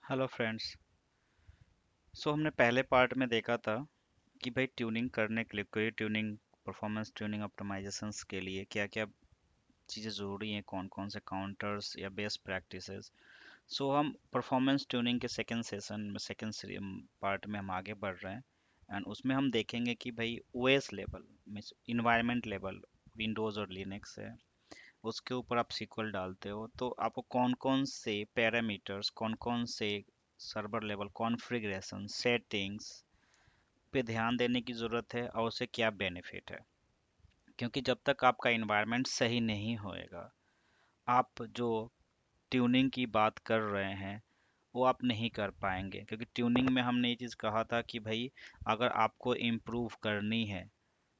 Hello friends. हमने पहले part में देखा था कि भाई ट्यूनिंग करने के लिए query tuning, performance tuning, optimisations के लिए क्या क्या चीज़ें ज़रूरी हैं, कौन कौन से काउंटर्स या बेस्ट प्रैक्टिसेस। हम परफॉर्मेंस ट्यूनिंग के सेकंड सेशन में सेकंड पार्ट में हम आगे बढ़ रहे हैं। एंड उसमें हम देखेंगे कि भाई OS level means environment level, Windows और लिनक्स है, उसके ऊपर आप सीक्वल डालते हो तो आपको कौन कौन से पैरामीटर्स, कौन कौन से सर्वर लेवल कॉन्फ़िगरेशन सेटिंग्स पे ध्यान देने की ज़रूरत है और उससे क्या बेनिफिट है। क्योंकि जब तक आपका इन्वायरमेंट सही नहीं होएगा, आप जो ट्यूनिंग की बात कर रहे हैं वो आप नहीं कर पाएंगे। क्योंकि ट्यूनिंग में हमने ये चीज़ कहा था कि भाई अगर आपको इम्प्रूव करनी है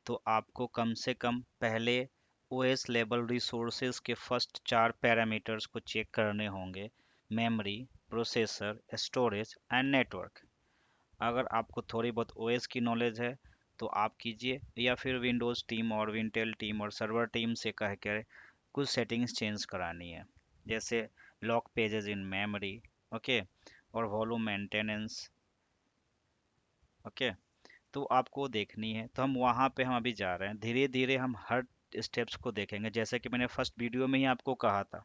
तो आपको कम से कम पहले ओएस लेवल रिसोर्सेज के फर्स्ट 4 पैरामीटर्स को चेक करने होंगे: memory, processor, storage and network. अगर आपको थोड़ी बहुत ओएस की नॉलेज है तो आप कीजिए, या फिर विंडोज़ टीम और विंटेल टीम और सर्वर टीम से कह कर कुछ सेटिंग्स चेंज करानी है, जैसे lock pages in memory, okay, और वॉल्यूम मेंटेनेंस, ओके। तो आपको देखनी है, तो हम अभी जा रहे हैं। धीरे धीरे हम हर स्टेप्स को देखेंगे, जैसे कि मैंने फर्स्ट वीडियो में ही आपको कहा था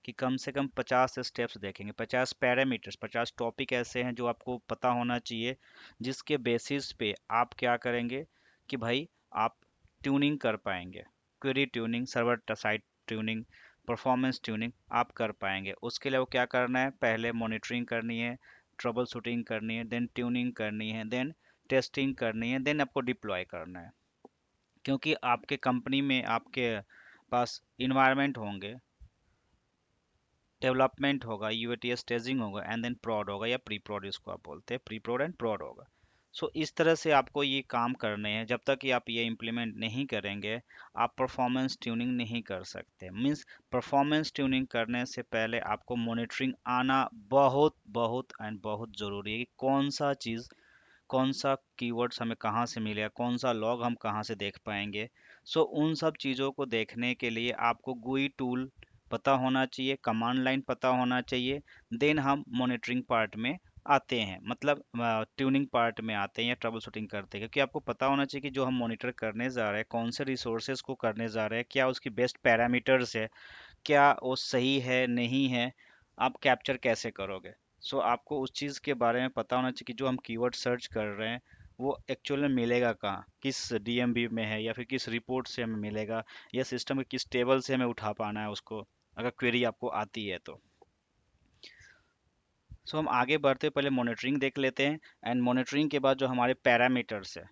कि कम से कम 50 स्टेप्स देखेंगे, 50 पैरामीटर्स, 50 टॉपिक ऐसे हैं जो आपको पता होना चाहिए, जिसके बेसिस पे आप क्या करेंगे कि भाई आप ट्यूनिंग कर पाएंगे। Query tuning, server side tuning, performance tuning आप कर पाएंगे। उसके लिए वो क्या करना है, पहले मॉनिटरिंग करनी है, ट्रबल शूटिंग करनी है, देन ट्यूनिंग करनी है, देन टेस्टिंग करनी है, देन आपको डिप्लॉय करना है। क्योंकि आपके कंपनी में आपके पास इन्वायरमेंट होंगे, डेवलपमेंट होगा, यूएटी स्टेजिंग होगा एंड देन प्रॉड होगा, या प्री प्रॉड इसको आप बोलते हैं, प्री प्रॉड एंड प्रॉड होगा। इस तरह से आपको ये काम करने हैं। जब तक कि आप ये इम्प्लीमेंट नहीं करेंगे, आप परफॉर्मेंस ट्यूनिंग नहीं कर सकते। मीन्स परफॉर्मेंस ट्यूनिंग करने से पहले आपको मॉनिटरिंग आना बहुत बहुत एंड बहुत ज़रूरी है कि कौन सा चीज़, कौन सा कीवर्ड्स हमें कहाँ से मिलेगा, कौन सा लॉग हम कहाँ से देख पाएंगे। उन सब चीज़ों को देखने के लिए आपको गुई टूल पता होना चाहिए, कमांड लाइन पता होना चाहिए। देन हम मॉनिटरिंग पार्ट में आते हैं, मतलब ट्यूनिंग पार्ट में आते हैं या ट्रबल शूटिंग करते हैं। क्योंकि आपको पता होना चाहिए कि जो हम मॉनिटर करने जा रहे हैं, कौन से रिसोर्सेज को करने जा रहे हैं, क्या उसकी बेस्ट पैरामीटर्स है, क्या वो सही है नहीं है, आप कैप्चर कैसे करोगे। आपको उस चीज़ के बारे में पता होना चाहिए कि जो हम कीवर्ड सर्च कर रहे हैं वो एक्चुअल में मिलेगा कहाँ, किस डीएमबी में है, या फिर किस रिपोर्ट से हमें मिलेगा, या सिस्टम के किस टेबल से हमें उठा पाना है उसको, अगर क्वेरी आपको आती है तो। हम आगे बढ़ते पहले मॉनिटरिंग देख लेते हैं। एंड मॉनिटरिंग के बाद जो हमारे पैरामीटर्स है,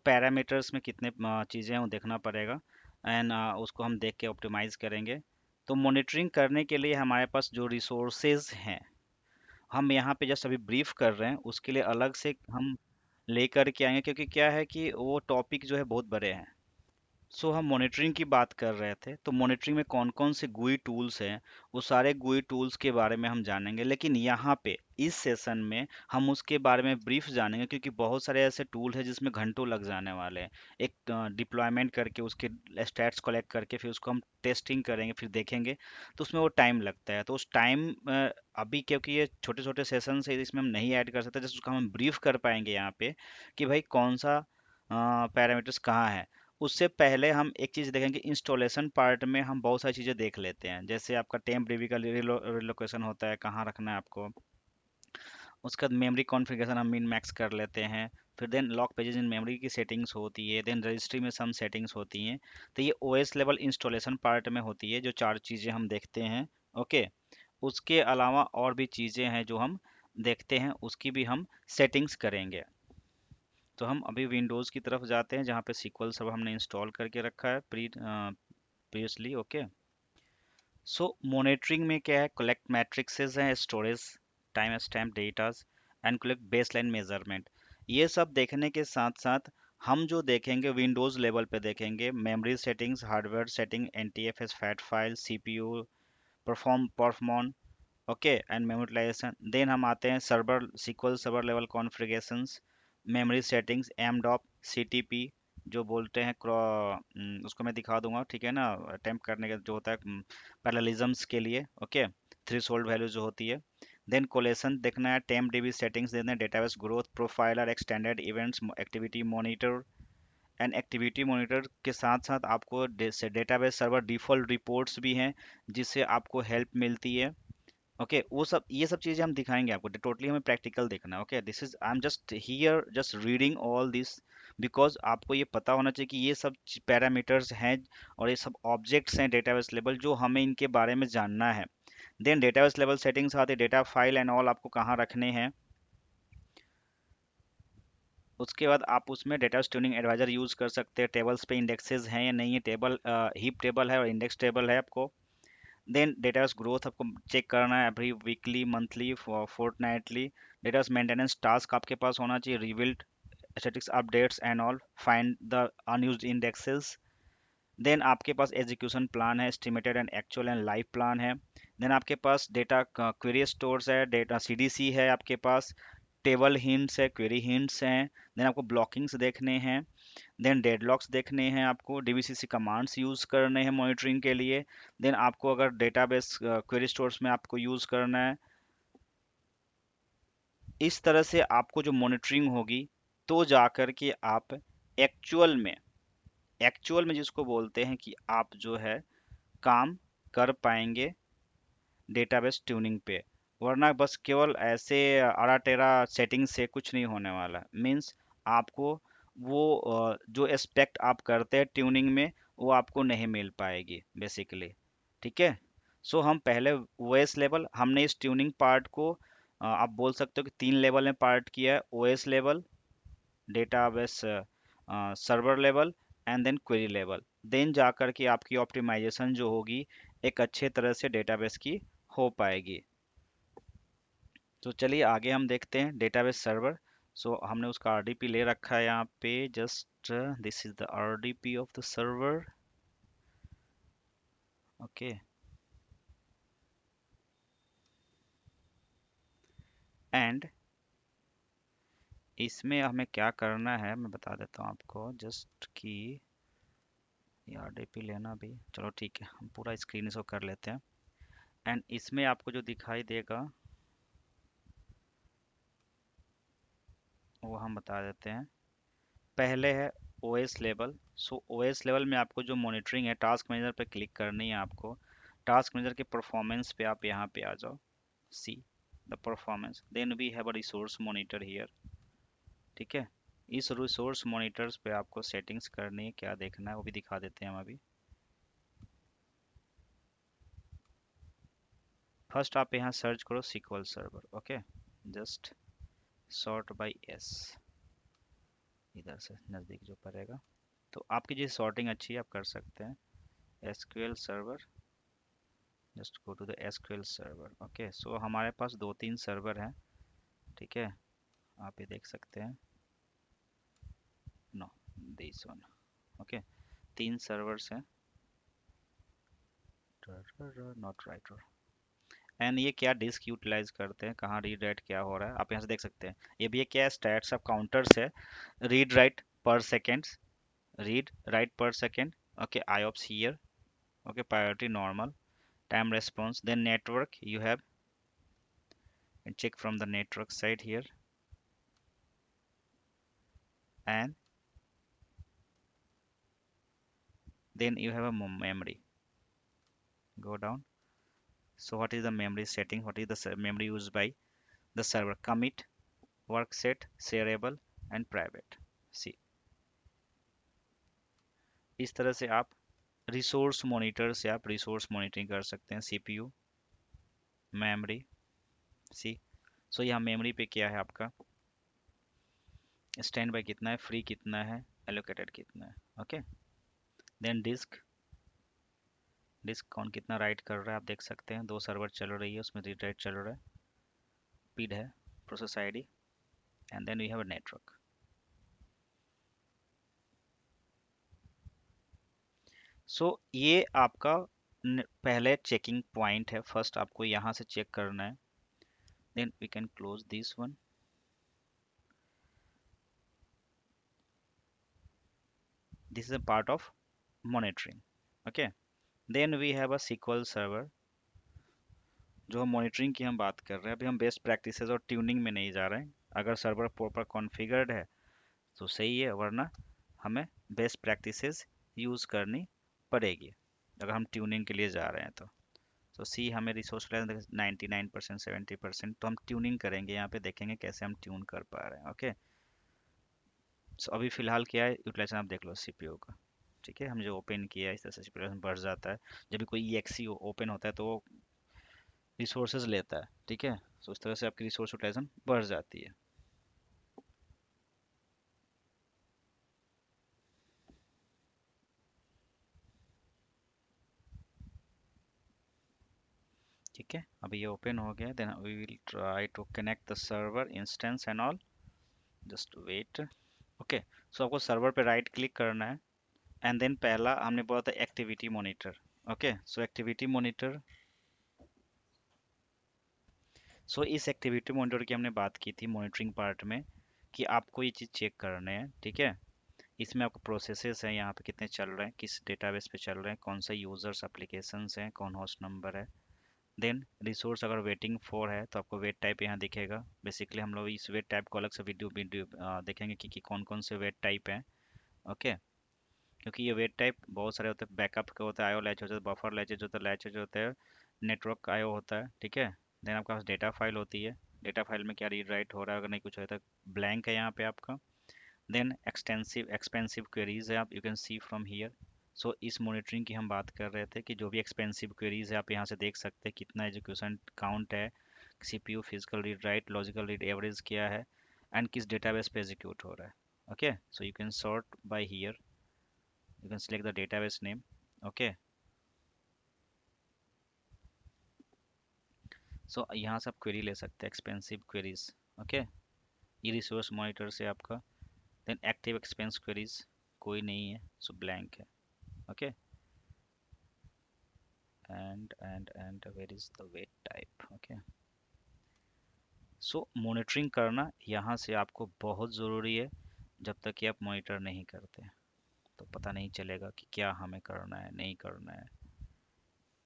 पैरामीटर्स में कितने चीज़ें हैं वो देखना पड़ेगा। एंड उसको हम देख के ऑप्टिमाइज करेंगे। तो मॉनिटरिंग करने के लिए हमारे पास जो रिसोर्सेज हैं, हम यहाँ पे जस्ट अभी ब्रीफ कर रहे हैं, उसके लिए अलग से हम लेकर के आएंगे, क्योंकि क्या है कि वो टॉपिक जो है बहुत बड़े हैं। हम मॉनिटरिंग की बात कर रहे थे, तो मॉनिटरिंग में कौन कौन से गुई टूल्स हैं, वो सारे गुई टूल्स के बारे में हम जानेंगे। लेकिन यहाँ पे इस सेशन में हम उसके बारे में ब्रीफ जानेंगे, क्योंकि बहुत सारे ऐसे टूल हैं जिसमें घंटों लग जाने वाले हैं। एक डिप्लॉयमेंट करके उसके स्टैट्स कलेक्ट करके फिर उसको हम टेस्टिंग करेंगे, फिर देखेंगे, तो उसमें वो टाइम लगता है। तो उस टाइम अभी क्योंकि ये छोटे छोटे सेशन है, इसमें हम नहीं ऐड कर सकते, जैसे उसका हम ब्रीफ कर पाएंगे यहाँ पे कि भाई कौन सा पैरामीटर्स कहाँ है। उससे पहले हम एक चीज़ देखेंगे, इंस्टॉलेशन पार्ट में हम बहुत सारी चीज़ें देख लेते हैं, जैसे आपका टेम्प डीबी का रिलोकेशन होता है, कहाँ रखना है आपको। उसके बाद मेमोरी कॉन्फ़िगरेशन हम मिन मैक्स कर लेते हैं। फिर then lock pages in memory की सेटिंग्स होती है, देन रजिस्ट्री में सम सेटिंग्स होती हैं। तो ये ओएस लेवल इंस्टॉलेशन पार्ट में होती है, जो 4 चीज़ें हम देखते हैं, ओके। उसके अलावा और भी चीज़ें हैं जो हम देखते हैं, उसकी भी हम सेटिंग्स करेंगे। तो हम अभी विंडोज़ की तरफ जाते हैं, जहाँ पे सीक्वल सब हमने इंस्टॉल करके रखा है प्रीवियसली, ओके। मॉनिटरिंग में क्या है, कलेक्ट मैट्रिक्सेस हैं, storage, time stamp datas and collect baseline measurement. ये सब देखने के साथ साथ हम जो देखेंगे विंडोज़ लेवल पे देखेंगे, memory settings, hardware setting, NTFS FAT file, CPU performance, okay, and memory utilization. Then हम आते हैं server sequel server level configurations, memory settings, MAXDOP, CTP जो बोलते हैं, उसको मैं दिखा दूंगा, ठीक है ना, अटेम्प्ट करने का जो होता है पैरेललिज्म्स के लिए, ओके। थ्रेशोल्ड वैल्यू जो होती है। देन कोलेशन देखना है, टेम्प डीबी सेटिंग्स देना है, database growth profiler, extended events, activity monitor. And activity monitor के साथ साथ आपको डेटाबेस सर्वर डिफॉल्ट रिपोर्ट्स भी हैं जिससे आपको हेल्प मिलती है। ओके वो सब ये सब चीजें हम दिखाएंगे आपको, टोटली हमें प्रैक्टिकल देखना है। Okay this is I am just here just reading all this because आपको ये पता होना चाहिए कि ये सब पैरामीटर्स हैं और ये सब ऑब्जेक्ट्स हैं डेटाबेस लेवल जो हमें इनके बारे में जानना है। देन डेटाबेस लेवल सेटिंग्स आते हैं, डेटा फाइल एंड ऑल आपको कहाँ रखने हैं। उसके बाद आप उसमें डेटा ट्यूनिंग एडवाइजर यूज कर सकते हैं, टेबल्स पे इंडेक्सेस हैं या नहीं है, टेबल हीप टेबल है और इंडेक्स टेबल है आपको। देन डेटाबेस ग्रोथ आपको चेक करना है every weekly, monthly, fortnightly. Database maintenance task आपके पास होना चाहिए, rebuild statics updates and all, find the unused indexes. Then आपके पास एग्जीक्यूशन प्लान है, estimated and actual and live plan है। देन आपके पास डेटा क्वेरी स्टोर्स है, डेटा सीडीसी है आपके पास, टेबल हिंट्स है, क्वेरी हिंट्स हैं। देन आपको ब्लॉकिंग्स देखने हैं, देन डेडलॉक्स देखने हैं, आपको डीबीसीसी कमांड्स यूज करने हैं मॉनिटरिंग के लिए। देन आपको अगर डेटाबेस क्वेरी स्टोर्स में आपको यूज करना है, इस तरह से आपको जो मॉनिटरिंग होगी तो जाकर के आप एक्चुअल में जिसको बोलते हैं कि आप जो है काम कर पाएंगे डेटाबेस ट्यूनिंग पे। वरना बस केवल ऐसे अड़ा टेढ़ा सेटिंग से कुछ नहीं होने वाला। मीन्स आपको वो जो एस्पेक्ट आप करते हैं ट्यूनिंग में वो आपको नहीं मिल पाएगी बेसिकली। ठीक है। सो हम पहले ओएस लेवल, हमने इस ट्यूनिंग पार्ट को आप बोल सकते हो कि 3 लेवल में पार्ट किया है, OS level, database server level and then query level. Then जाकर के आपकी ऑप्टिमाइजेशन जो होगी एक अच्छे तरह से डेटाबेस की हो पाएगी। तो चलिए आगे हम देखते हैं डेटाबेस सर्वर। सो हमने उसका आरडीपी ले रखा है यहाँ पे, just this is the RDP of the server. Okay and इसमें हमें क्या करना है मैं बता देता हूँ आपको, जस्ट कि ये आरडीपी लेना भी चलो ठीक है, हम पूरा स्क्रीन शो कर लेते हैं। एंड इसमें आपको जो दिखाई देगा वो हम बता देते हैं। पहले है ओएस लेवल। सो ओएस लेवल में आपको जो मॉनिटरिंग है, टास्क मैनेजर पे क्लिक करनी है आपको। टास्क मैनेजर के परफॉर्मेंस पे आप यहाँ पे आ जाओ, see the performance, then we have a resource monitor here. ठीक है। इस रिसोर्स मॉनिटर्स पे आपको सेटिंग्स करनी है, क्या देखना है वो भी दिखा देते हैं हम अभी। फर्स्ट आप यहाँ सर्च करो SQL server. Okay just sort by S, इधर से नज़दीक जो पड़ेगा। तो आपकी जो सॉर्टिंग अच्छी है आप कर सकते हैं। SQL server, just go to the SQL server. Okay so हमारे पास 2-3 सर्वर हैं। ठीक है, आप ये देख सकते हैं, no this one. Okay 3 servers हैं, नॉट राइट। एंड ये क्या डिस्क यूटिलाइज करते हैं, कहाँ रीड राइट क्या हो रहा है आप यहाँ से देख सकते हैं। ये भी क्या स्टैट्स ऑफ काउंटर्स है, रीड राइट पर सेकेंड, रीड राइट पर second. Okay IOPS here, okay priority normal, time response, then network you have, and check from the network side here, and then you have a memory, go down. So what is the memory setting, what is the memory used by the server, commit, work set, shareable and private। see इस तरह से आप resource monitor से आप resource monitoring कर सकते हैं, CPU, memory. सी सो यहाँ मेमोरी पे क्या है आपका, स्टैंड बाय कितना है, फ्री कितना है, एलोकेटेड कितना है। ओके देन डिस्क, डिस्क कौन कितना राइट कर रहा है आप देख सकते हैं, 2 सर्वर चल रही है उसमें रीड राइट चल रहा है, पीड है, process ID, and then we have a network. So ये आपका पहले चेकिंग पॉइंट है, फर्स्ट आपको यहाँ से चेक करना है। Then we can close this one. This is a part of monitoring। okay then we have a SQL server। जो हम मॉनिटरिंग की हम बात कर रहे हैं, अभी हम बेस्ट प्रैक्टिसेस और ट्यूनिंग में नहीं जा रहे हैं। अगर सर्वर प्रॉपर कॉन्फ़िगर्ड है तो सही है, वरना हमें बेस्ट प्रैक्टिसेस यूज़ करनी पड़ेगी अगर हम ट्यूनिंग के लिए जा रहे हैं तो सी हमें रिसोर्स यूटिलाइजेशन 99% 70%, तो हम ट्यूनिंग करेंगे, यहाँ पे देखेंगे कैसे हम ट्यून कर पा रहे हैं। ओके, सो अभी फिलहाल क्या है यूटिलाइजेशन, आप देख लो सीपीयू का। ठीक है, हम जो ओपन किया है इस तरह से सीपीयू बढ़ जाता है। जब भी कोई EXE ओपन होता है तो वो रिसोर्सेज लेता है। ठीक है, तो इस तरह से आपकी रिसोर्स यूटिलाइजेशन बढ़ जाती है। ठीक है, अभी ये ओपन हो गया, then we will try to connect the server instance and all. Just wait. Okay, so आपको सर्वर पे राइट क्लिक करना है एंड देन पहला हमने बोला था activity monitor. Okay, so activity monitor, so इस एक्टिविटी मॉनिटर की हमने बात की थी मॉनिटरिंग पार्ट में कि आपको ये चीज़ चेक करने हैं। ठीक है, इसमें आपको प्रोसेसेस हैं, यहाँ पे कितने चल रहे हैं, किस डेटाबेस पे चल रहे हैं, कौन सा यूजर्स एप्लीकेशंस हैं, कौन होस्ट नंबर है। देन रिसोर्स अगर वेटिंग फॉर है तो आपको वेट टाइप यहाँ दिखेगा। बेसिकली हम लोग इस वेट टाइप को अलग से वीडियो वीडियो देखेंगे कि कौन कौन से वेट टाइप हैं। ओके, क्योंकि ये वेट टाइप बहुत सारे होते हैं, बैकअप का होता है, आईओ लैच होता है, बफर लैचेज होता है, लैचेज होता है, नेटवर्क आईओ होता है। ठीक है, देन आपके पास डेटा फाइल होती है, डेटा फाइल में क्या रीड राइट हो रहा है, अगर नहीं कुछ होता है ब्लैंक है यहाँ पे आपका। देन एक्सटेंसिव एक्सपेंसिव क्वेरीज है, आप you can see from here. So इस मॉनिटरिंग की हम बात कर रहे थे कि जो भी एक्सपेंसिव क्वेरीज है आप यहाँ से देख सकते हैं कितना एजुकेशन काउंट है, CPU physical read write logical read average क्या है, एंड किस डेटाबेस पे एग्जीक्यूट हो रहा है। Okay, so you can sort by here, you can select the database name. Okay, so यहाँ से आप क्वेरी ले सकते हैं एक्सपेंसिव क्वेरीज। ओके, ई रिसोर्स मॉनिटर से आपका। देन एक्टिव एक्सपेंस क्वेरीज कोई नहीं है, सो ब्लैंक है। Okay, and where is the wait type. Okay, so monitoring करना यहाँ से आपको बहुत ज़रूरी है। जब तक कि आप मॉनिटर नहीं करते तो पता नहीं चलेगा कि क्या हमें करना है नहीं करना है।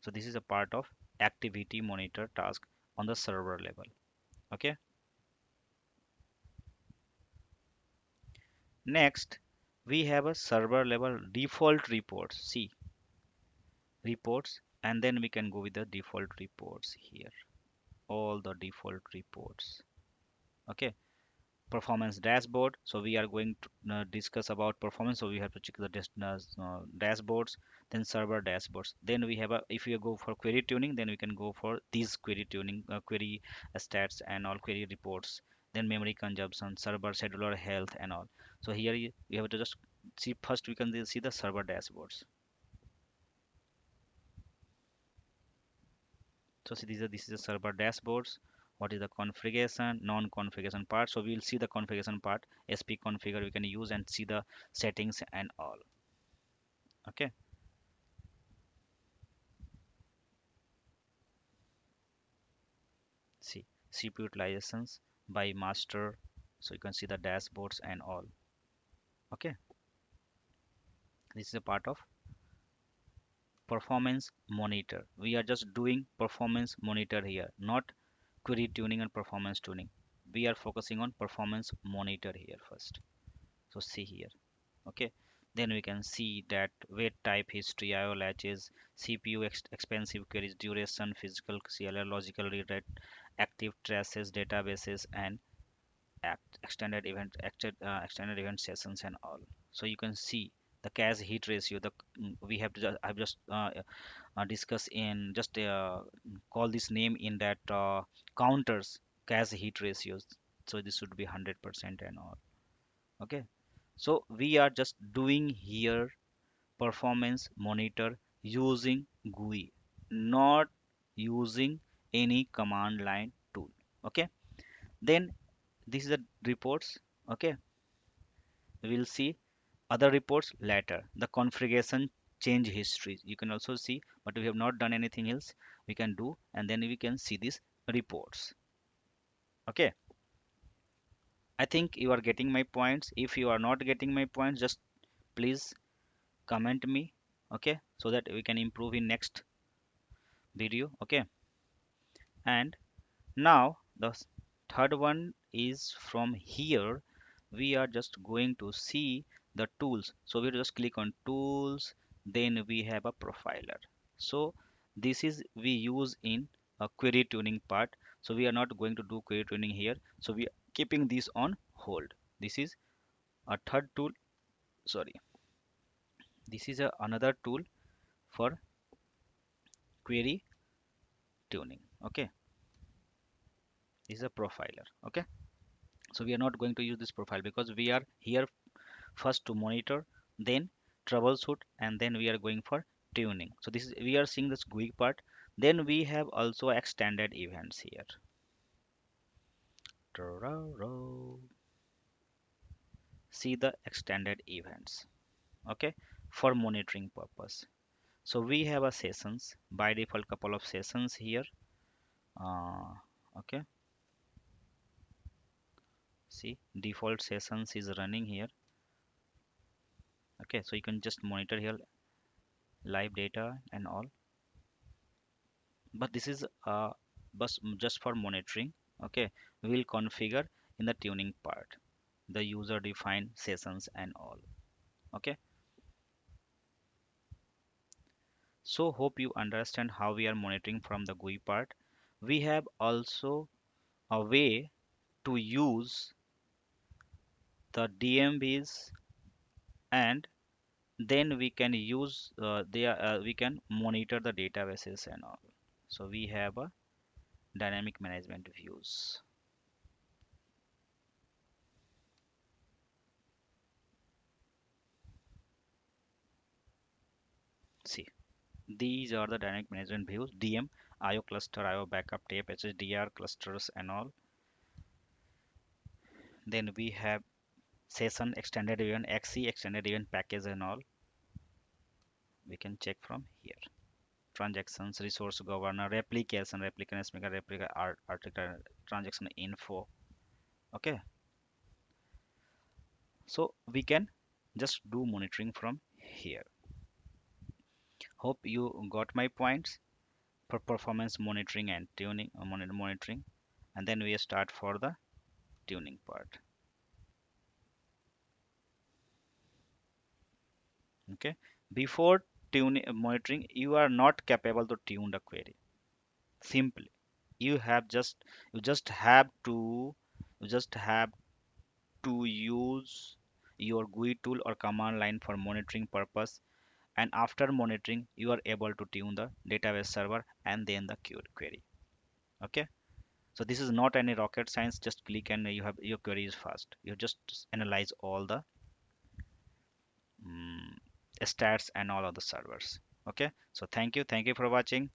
So this is a part of activity monitor task on the server level. Okay, next we have a server level default reports. See reports, and then we can go with the default reports here, all the default reports. Okay, performance dashboard, so we are going to discuss about performance, so we have to check the dashboards. Then server dashboards, then we have a, if you go for query tuning, then we can go for these query tuning, query stats and all query reports. Then memory consumption, server scheduler health and all. So here you have to just see, first we can see the server dashboards. So see, this is the server dashboards. What is the configuration, non-configuration part? So we will see the configuration part. SP configure we can use and see the settings and all. Okay. See CPU utilizations by master. So you can see the dashboards and all. Okay. This is a part of performance monitor. We are just doing performance monitor here, not query tuning and performance tuning. We are focusing on performance monitor here first. So see here. Okay, then we can see that wait type history, IO latches, CPU expensive queries, duration, physical CLR, logical read write, active traces, databases, and extended event sessions and all. So you can see the cache hit ratio. The we have to just, I've just discuss in just call this name in that counters cache hit ratios. So this should be 100% and all. Okay, so we are just doing here performance monitor using GUI, not using any command line tool. Okay, then this is the reports. Okay, we will see other reports later. The configuration change history you can also see, but we have not done anything else we can do, and then we can see these reports. Okay, I think you are getting my points. If you are not getting my points, just please comment me, okay, so that we can improve in next video. Okay, And now the third one is from here. We are just going to see the tools. So we just click on tools, then we have a profiler. So this is we use in a query tuning part. So we are not going to do query tuning here. So we are keeping this on hold. This is a third tool. Sorry, this is another tool for query tuning. Okay, this is a profiler. Okay, so we are not going to use this profile because we are here first to monitor, then troubleshoot, and then we are going for tuning. So this is we are seeing this GUI part. Then we have also extended events here. See the extended events. Okay, for monitoring purpose. So we have a sessions by default, couple of sessions here. uh, okay, see default sessions is running here. Okay, so you can just monitor here live data and all, but this is just for monitoring. Okay, we will configure in the tuning part the user defined sessions and all. Okay, so hope you understand how we are monitoring from the GUI part. We have also a way to use the DMBs, and then we can use we can monitor the databases and all. So we have a dynamic management views. See, these are the dynamic management views: DM, IO cluster, IO backup tape, HDR clusters and all. Then we have session, extended event, XE, extended event package and all. We can check from here. Transactions, resource governor, replication, replication, replica, article, transaction info. Okay, so we can just do monitoring from here. Hope you got my points for performance monitoring and tuning, monitoring, and then we start for the tuning part. Okay, before tuning monitoring, you are not capable to tune the query. Simply, you have just you just have to you just have to use your GUI tool or command line for monitoring purpose, and after monitoring you are able to tune the database server and then the query. Okay, so this is not any rocket science. Just click and you have your query is fast. You just analyze all the mm, stats and all of the servers. Okay, so thank you for watching.